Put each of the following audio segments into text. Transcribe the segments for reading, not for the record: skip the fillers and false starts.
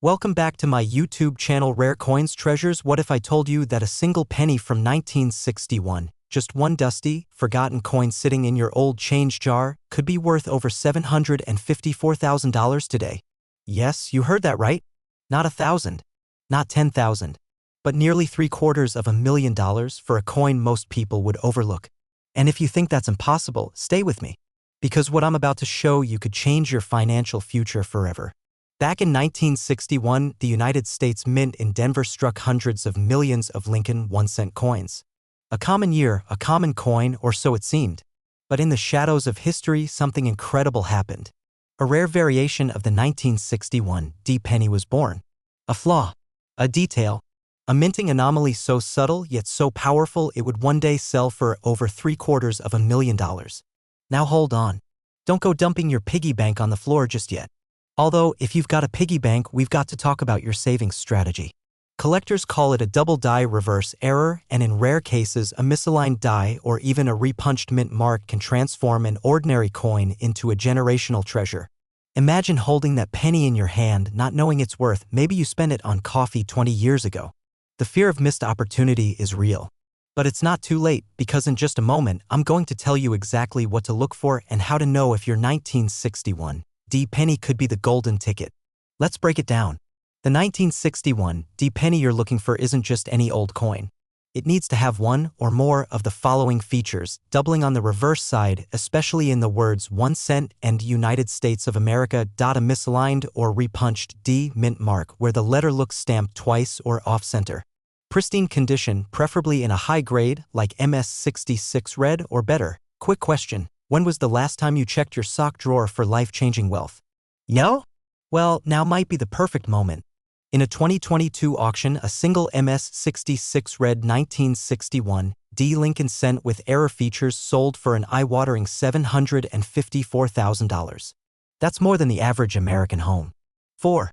Welcome back to my YouTube channel Rare Coins Treasures. What if I told you that a single penny from 1961, just one dusty, forgotten coin sitting in your old change jar, could be worth over $754,000 today? Yes, you heard that right. Not 1,000, not 10,000, but nearly $750,000 for a coin most people would overlook. And if you think that's impossible, stay with me, because what I'm about to show you could change your financial future forever. Back in 1961, the United States Mint in Denver struck hundreds of millions of Lincoln 1-cent coins. A common year, a common coin, or so it seemed. But in the shadows of history, something incredible happened. A rare variation of the 1961 D penny was born. A flaw, a detail, a minting anomaly so subtle yet so powerful it would one day sell for over $750,000. Now hold on. Don't go dumping your piggy bank on the floor just yet. Although, if you've got a piggy bank, we've got to talk about your savings strategy. Collectors call it a double die reverse error, and in rare cases, a misaligned die or even a repunched mint mark can transform an ordinary coin into a generational treasure. Imagine holding that penny in your hand, not knowing its worth. Maybe you spent it on coffee 20 years ago. The fear of missed opportunity is real. But it's not too late, because in just a moment, I'm going to tell you exactly what to look for and how to know if your 1961 D penny could be the golden ticket. Let's break it down. The 1961 D penny you're looking for isn't just any old coin. It needs to have one or more of the following features, doubling on the reverse side, especially in the words 1 cent and United States of America. A misaligned or repunched D mint mark where the letter looks stamped twice or off-center. Pristine condition, preferably in a high grade like MS66 red or better. Quick question. When was the last time you checked your sock drawer for life-changing wealth? No? Well, now might be the perfect moment. In a 2022 auction, a single MS66 red 1961 D Lincoln cent with error features sold for an eye-watering $754,000. That's more than the average American home. 4.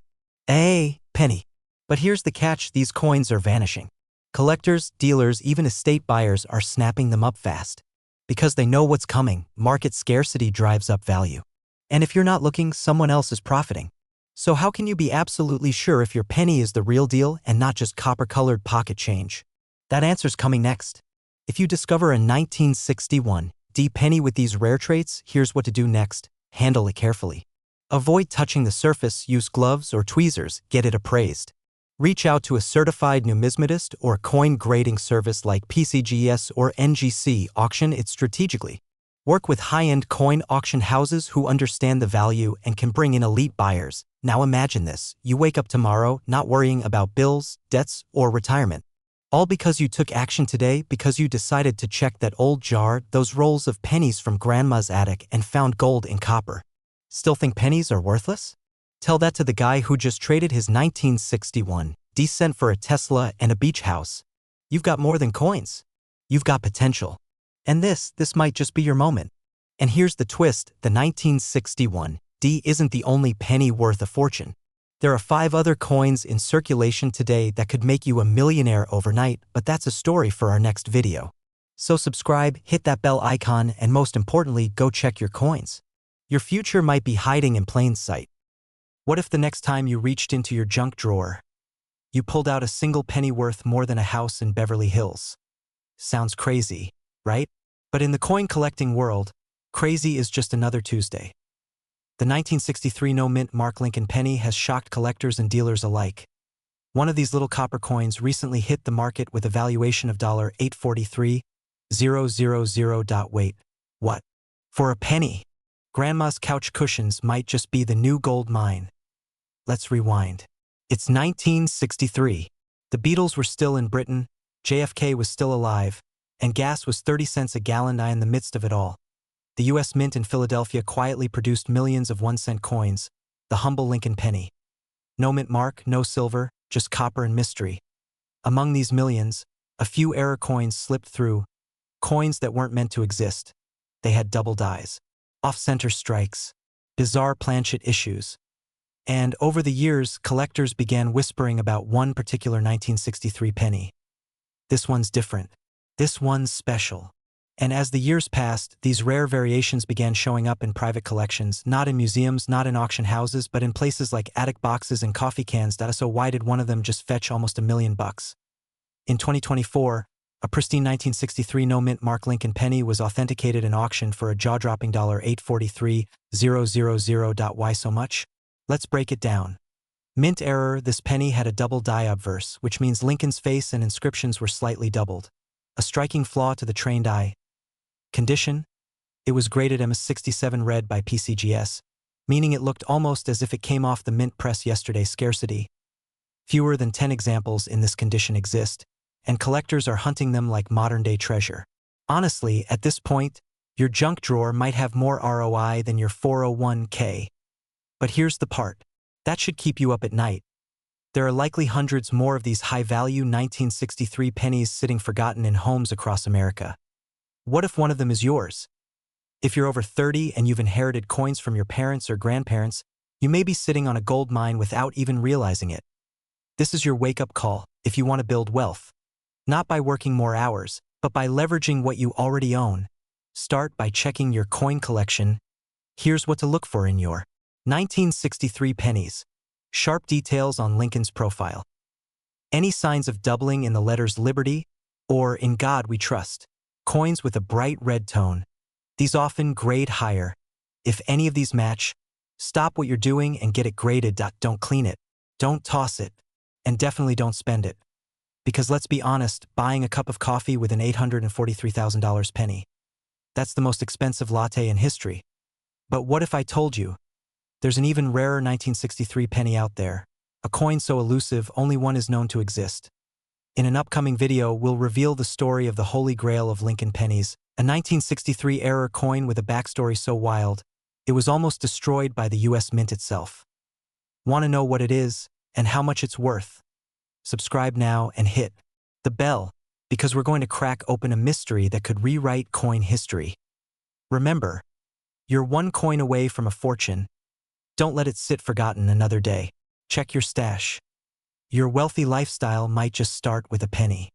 A penny. But here's the catch, these coins are vanishing. Collectors, dealers, even estate buyers are snapping them up fast. Because they know what's coming, market scarcity drives up value. And if you're not looking, someone else is profiting. So how can you be absolutely sure if your penny is the real deal and not just copper-colored pocket change? That answer's coming next. If you discover a 1961 D penny with these rare traits, here's what to do next. Handle it carefully. Avoid touching the surface, use gloves or tweezers, get it appraised. Reach out to a certified numismatist or coin grading service like PCGS or NGC. Auction it strategically. Work with high-end coin auction houses who understand the value and can bring in elite buyers. Now imagine this, you wake up tomorrow not worrying about bills, debts, or retirement. All because you took action today, because you decided to check that old jar, those rolls of pennies from grandma's attic, and found gold in copper. Still think pennies are worthless? Tell that to the guy who just traded his 1961 D cent for a Tesla and a beach house. You've got more than coins. You've got potential. And this might just be your moment. And here's the twist, the 1961 D isn't the only penny worth a fortune. There are 5 other coins in circulation today that could make you a millionaire overnight, but that's a story for our next video. So subscribe, hit that bell icon, and most importantly, go check your coins. Your future might be hiding in plain sight. What if the next time you reached into your junk drawer, you pulled out a single penny worth more than a house in Beverly Hills? Sounds crazy, right? But in the coin collecting world, crazy is just another Tuesday. The 1963 no-mint mark Lincoln penny has shocked collectors and dealers alike. One of these little copper coins recently hit the market with a valuation of $843,000. Wait, what? For a penny? Grandma's couch cushions might just be the new gold mine. Let's rewind. It's 1963. The Beatles were still in Britain, JFK was still alive, and gas was 30 cents a gallon. In the midst of it all, the U.S. Mint in Philadelphia quietly produced millions of 1-cent coins, the humble Lincoln penny. No mint mark, no silver, just copper and mystery. Among these millions, a few error coins slipped through, coins that weren't meant to exist. They had double dies, off-center strikes, bizarre planchet issues. And over the years, collectors began whispering about one particular 1963 penny. This one's different. This one's special. And as the years passed, these rare variations began showing up in private collections, not in museums, not in auction houses, but in places like attic boxes and coffee cans. So why did one of them just fetch almost $1 million? In 2024, a pristine 1963 no-mint Mark Lincoln penny was authenticated in auction for a jaw-dropping $843,000. Why so much? Let's break it down. Mint error: this penny had a double die obverse, which means Lincoln's face and inscriptions were slightly doubled. A striking flaw to the trained eye. Condition: it was graded MS67 red by PCGS, meaning it looked almost as if it came off the mint press yesterday. Scarcity: fewer than 10 examples in this condition exist, and collectors are hunting them like modern-day treasure. Honestly, at this point, your junk drawer might have more ROI than your 401k. But here's the part that should keep you up at night. There are likely hundreds more of these high-value 1963 pennies sitting forgotten in homes across America. What if one of them is yours? If you're over 30 and you've inherited coins from your parents or grandparents, you may be sitting on a gold mine without even realizing it. This is your wake-up call if you want to build wealth. Not by working more hours, but by leveraging what you already own. Start by checking your coin collection. Here's what to look for in your 1963 pennies. Sharp details on Lincoln's profile. Any signs of doubling in the letters Liberty or In God We Trust. Coins with a bright red tone. These often grade higher. If any of these match, stop what you're doing and get it graded. Don't clean it. Don't toss it. And definitely don't spend it. Because let's be honest, buying a cup of coffee with an $843,000 penny, that's the most expensive latte in history. But what if I told you there's an even rarer 1963 penny out there, a coin so elusive only one is known to exist? In an upcoming video, we'll reveal the story of the holy grail of Lincoln pennies, a 1963 era coin with a backstory so wild, it was almost destroyed by the US Mint itself. Want to know what it is and how much it's worth? Subscribe now and hit the bell, because we're going to crack open a mystery that could rewrite coin history. Remember, you're one coin away from a fortune. Don't let it sit forgotten another day. Check your stash. Your wealthy lifestyle might just start with a penny.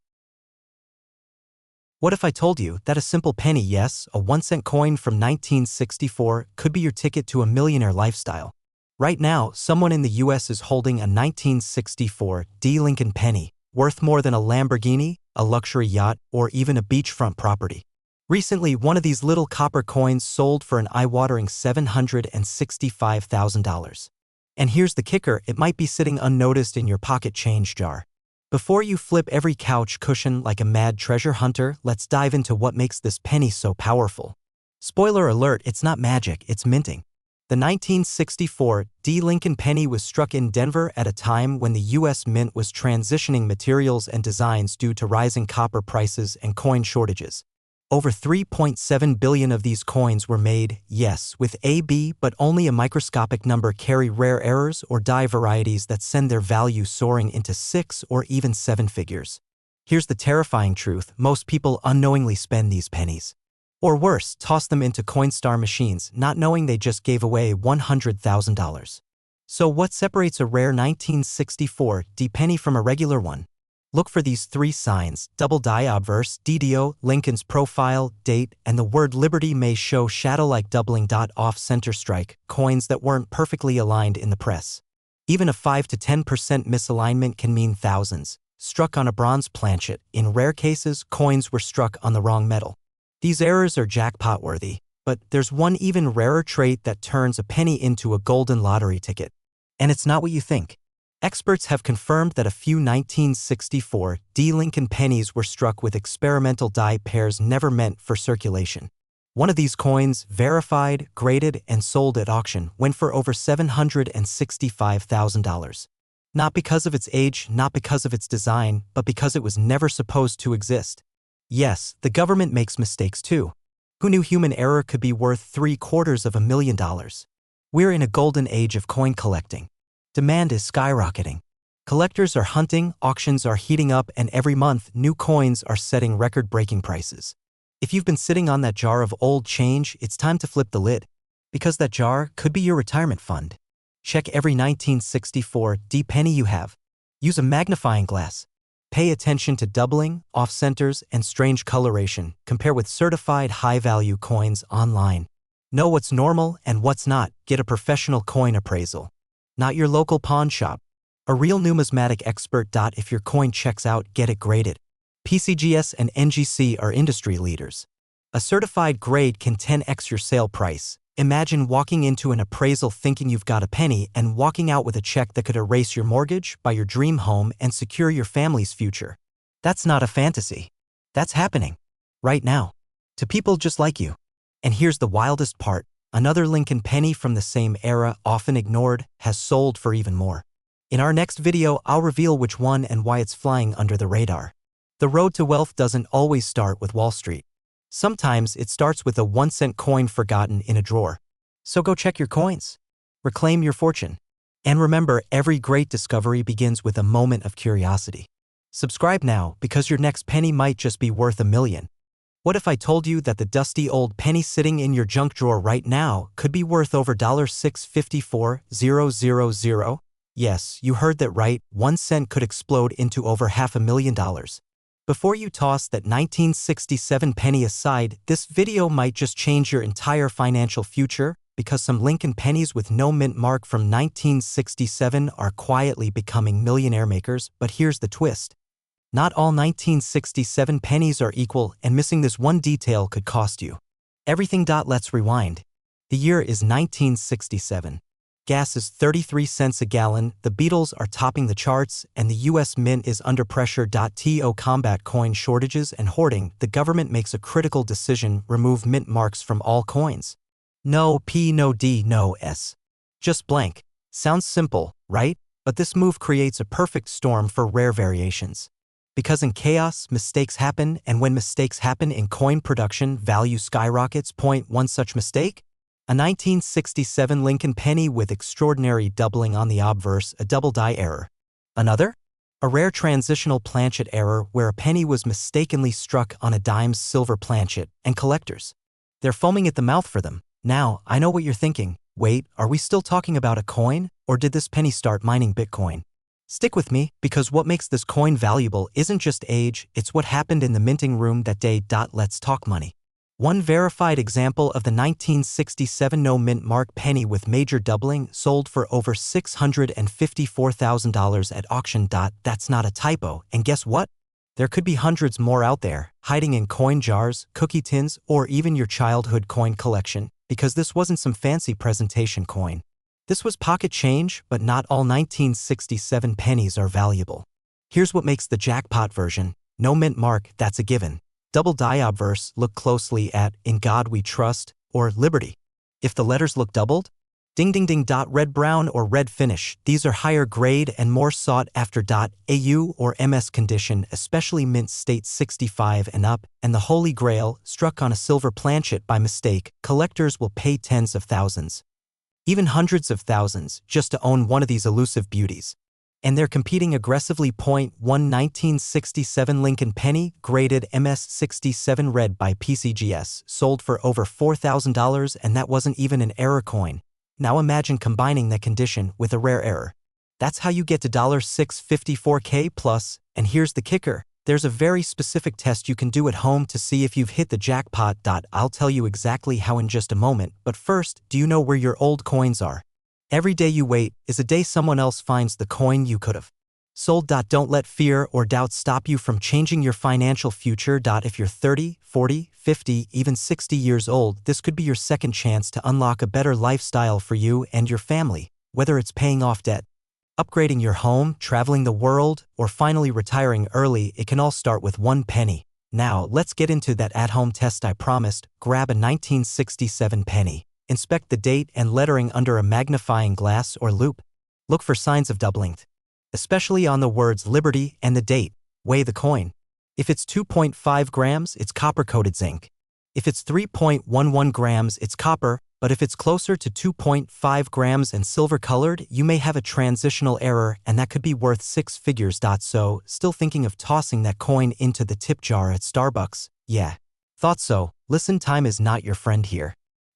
What if I told you that a simple penny, yes, a 1-cent coin from 1964, could be your ticket to a millionaire lifestyle? Right now, someone in the US is holding a 1964 D. Lincoln penny, worth more than a Lamborghini, a luxury yacht, or even a beachfront property. Recently, one of these little copper coins sold for an eye-watering $765,000. And here's the kicker: it might be sitting unnoticed in your pocket change jar. Before you flip every couch cushion like a mad treasure hunter, let's dive into what makes this penny so powerful. Spoiler alert, it's not magic, it's minting. The 1964 D. Lincoln penny was struck in Denver at a time when the US Mint was transitioning materials and designs due to rising copper prices and coin shortages. Over 3.7 billion of these coins were made, yes, with AB, but only a microscopic number carry rare errors or die varieties that send their value soaring into 6 or even 7 figures. Here's the terrifying truth: most people unknowingly spend these pennies. Or worse, toss them into Coinstar machines, not knowing they just gave away $100,000. So what separates a rare 1964 D penny from a regular one? Look for these 3 signs: double die obverse, DDO, Lincoln's profile, date, and the word Liberty may show shadow-like doubling. Off-center strike, coins that weren't perfectly aligned in the press. Even a 5 to 10% misalignment can mean thousands. Struck on a bronze planchet, in rare cases, coins were struck on the wrong metal. These errors are jackpot-worthy, but there's one even rarer trait that turns a penny into a golden lottery ticket. And it's not what you think. Experts have confirmed that a few 1964 D. Lincoln pennies were struck with experimental die pairs never meant for circulation. One of these coins, verified, graded, and sold at auction, went for over $765,000. Not because of its age, not because of its design, but because it was never supposed to exist. Yes, the government makes mistakes too. Who knew human error could be worth $750,000? We're in a golden age of coin collecting. Demand is skyrocketing. Collectors are hunting, auctions are heating up, and every month, new coins are setting record-breaking prices. If you've been sitting on that jar of old change, it's time to flip the lid. Because that jar could be your retirement fund. Check every 1964 D penny you have. Use a magnifying glass. Pay attention to doubling, off-centers, and strange coloration. Compare with certified high-value coins online. Know what's normal and what's not. Get a professional coin appraisal. Not your local pawn shop. A real numismatic expert. If your coin checks out, get it graded. PCGS and NGC are industry leaders. A certified grade can 10x your sale price. Imagine walking into an appraisal thinking you've got a penny and walking out with a check that could erase your mortgage, buy your dream home, and secure your family's future. That's not a fantasy. That's happening. Right now. To people just like you. And here's the wildest part. Another Lincoln penny from the same era, often ignored, has sold for even more. In our next video, I'll reveal which one and why it's flying under the radar. The road to wealth doesn't always start with Wall Street. Sometimes it starts with a 1-cent coin forgotten in a drawer. So go check your coins. Reclaim your fortune. And remember, every great discovery begins with a moment of curiosity. Subscribe now because your next penny might just be worth $1 million. What if I told you that the dusty old penny sitting in your junk drawer right now could be worth over $654,000? Yes, you heard that right, 1 cent could explode into over $500,000. Before you toss that 1967 penny aside, this video might just change your entire financial future because some Lincoln pennies with no mint mark from 1967 are quietly becoming millionaire makers. But here's the twist. Not all 1967 pennies are equal, and missing this one detail could cost you everything. Let's rewind. The year is 1967. Gas is 33 cents a gallon, the Beatles are topping the charts, and the U.S. Mint is under pressure. To combat coin shortages and hoarding, the government makes a critical decision: remove mint marks from all coins. No P, no D, no S. Just blank. Sounds simple, right? But this move creates a perfect storm for rare variations. Because in chaos, mistakes happen, and when mistakes happen in coin production, value skyrockets. One such mistake? A 1967 Lincoln penny with extraordinary doubling on the obverse, a double die error. Another? A rare transitional planchet error where a penny was mistakenly struck on a dime's silver planchet, and collectors, they're foaming at the mouth for them. Now, I know what you're thinking. Wait, are we still talking about a coin, or did this penny start mining Bitcoin? Stick with me, because what makes this coin valuable isn't just age, it's what happened in the minting room that day. Let's talk money. One verified example of the 1967 no-mint mark penny with major doubling sold for over $654,000 at auction. That's not a typo, and guess what? There could be hundreds more out there, hiding in coin jars, cookie tins, or even your childhood coin collection, because this wasn't some fancy presentation coin. This was pocket change, but not all 1967 pennies are valuable. Here's what makes the jackpot version. No mint mark, that's a given. Double die obverse, look closely at In God We Trust or Liberty. If the letters look doubled, ding ding ding. Red brown or red finish, these are higher grade and more sought after. AU or MS condition, especially mint state 65 and up, and the Holy Grail, struck on a silver planchet by mistake, collectors will pay tens of thousands, even hundreds of thousands, just to own one of these elusive beauties. And they're competing aggressively. 1967 Lincoln penny, graded MS67 red by PCGS, sold for over $4,000, and that wasn't even an error coin. Now imagine combining that condition with a rare error. That's how you get to $654K plus, and here's the kicker. There's a very specific test you can do at home to see if you've hit the jackpot. I'll tell you exactly how in just a moment, but first, do you know where your old coins are? Every day you wait is a day someone else finds the coin you could have sold. Don't let fear or doubt stop you from changing your financial future. If you're 30, 40, 50, even 60 years old, this could be your second chance to unlock a better lifestyle for you and your family. Whether it's paying off debt, upgrading your home, traveling the world, or finally retiring early, it can all start with 1 penny. Now, let's get into that at-home test I promised. Grab a 1967 penny. Inspect the date and lettering under a magnifying glass or loupe. Look for signs of doubling, especially on the words Liberty and the date. Weigh the coin. If it's 2.5 grams, it's copper-coated zinc. If it's 3.11 grams, it's copper, but if it's closer to 2.5 grams and silver-colored, you may have a transitional error, and that could be worth 6 figures. So, still thinking of tossing that coin into the tip jar at Starbucks? Yeah. Thought so. Listen, time is not your friend here.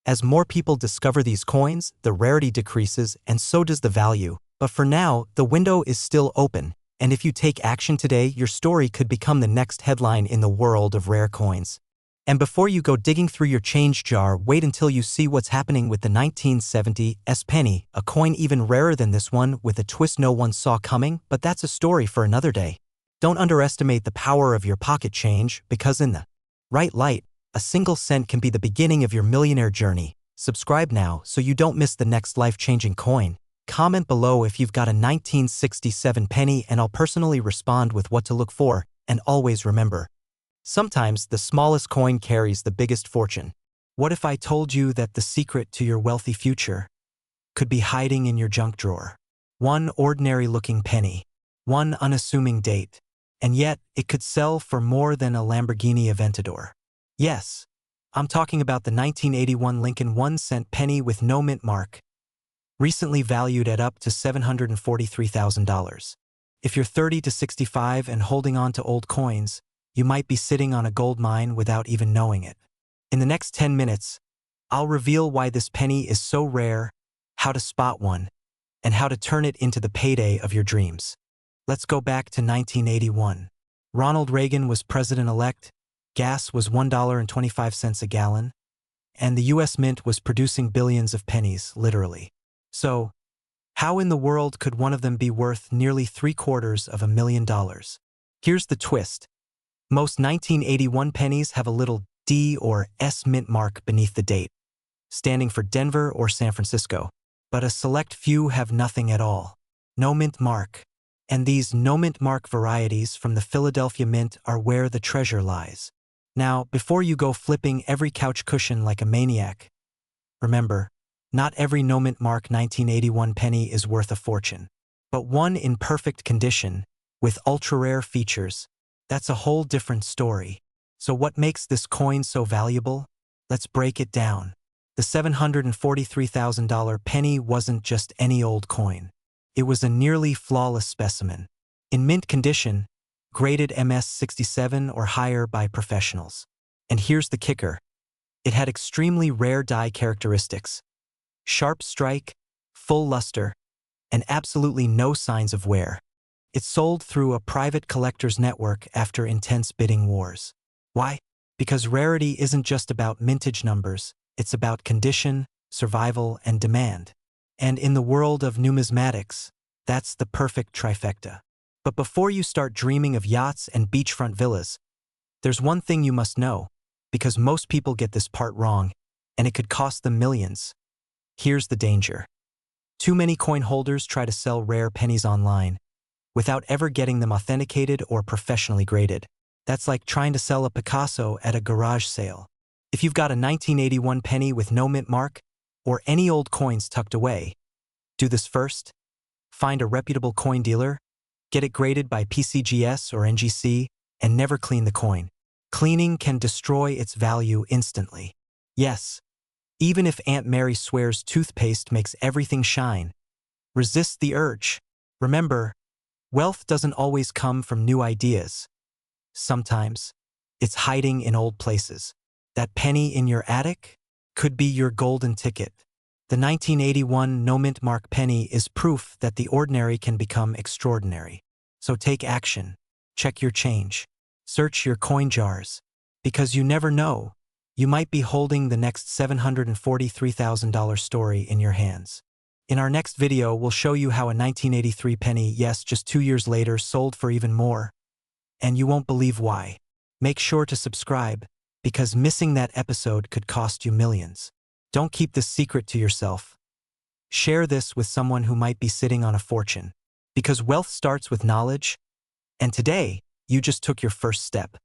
As more people discover these coins, the rarity decreases, and so does the value. But for now, the window is still open. And if you take action today, your story could become the next headline in the world of rare coins. And before you go digging through your change jar, wait until you see what's happening with the 1970 penny, a coin even rarer than this one with a twist no one saw coming, but that's a story for another day. Don't underestimate the power of your pocket change, because in the right light, a single cent can be the beginning of your millionaire journey. Subscribe now so you don't miss the next life-changing coin. Comment below if you've got a 1967 penny and I'll personally respond with what to look for. And always remember, sometimes the smallest coin carries the biggest fortune. What if I told you that the secret to your wealthy future could be hiding in your junk drawer? One ordinary-looking penny, one unassuming date, and yet it could sell for more than a Lamborghini Aventador. Yes, I'm talking about the 1981 Lincoln 1-cent penny with no mint mark, recently valued at up to $743,000. If you're 30 to 65 and holding on to old coins, you might be sitting on a gold mine without even knowing it. In the next 10 minutes, I'll reveal why this penny is so rare, how to spot one, and how to turn it into the payday of your dreams. Let's go back to 1981. Ronald Reagan was president-elect, gas was $1.25 a gallon, and the U.S. Mint was producing billions of pennies, literally. So, how in the world could one of them be worth nearly $750,000? Here's the twist. Most 1981 pennies have a little D or S mint mark beneath the date, standing for Denver or San Francisco, but a select few have nothing at all. No mint mark. And these no mint mark varieties from the Philadelphia Mint are where the treasure lies. Now, before you go flipping every couch cushion like a maniac, remember, not every no mint mark 1981 penny is worth a fortune, but one in perfect condition, with ultra-rare features, that's a whole different story. So what makes this coin so valuable? Let's break it down. The $743,000 penny wasn't just any old coin. It was a nearly flawless specimen. In mint condition, graded MS-67 or higher by professionals. And here's the kicker. It had extremely rare die characteristics. Sharp strike, full luster, and absolutely no signs of wear. It sold through a private collector's network after intense bidding wars. Why? Because rarity isn't just about mintage numbers, it's about condition, survival, and demand. And in the world of numismatics, that's the perfect trifecta. But before you start dreaming of yachts and beachfront villas, there's one thing you must know, because most people get this part wrong, and it could cost them millions. Here's the danger. Too many coin holders try to sell rare pennies online, without ever getting them authenticated or professionally graded. That's like trying to sell a Picasso at a garage sale. If you've got a 1981 penny with no mint mark, or any old coins tucked away, do this first. Find a reputable coin dealer, get it graded by PCGS or NGC, and never clean the coin. Cleaning can destroy its value instantly. Yes, even if Aunt Mary swears toothpaste makes everything shine. Resist the urge. Remember, wealth doesn't always come from new ideas. Sometimes, it's hiding in old places. That penny in your attic could be your golden ticket. The 1981 no mint mark penny is proof that the ordinary can become extraordinary. So take action. Check your change. Search your coin jars. Because you never know, you might be holding the next $743,000 story in your hands. In our next video, we'll show you how a 1983 penny, yes, just 2 years later, sold for even more. And you won't believe why. Make sure to subscribe, because missing that episode could cost you millions. Don't keep this secret to yourself. Share this with someone who might be sitting on a fortune. Because wealth starts with knowledge, and today, you just took your first step.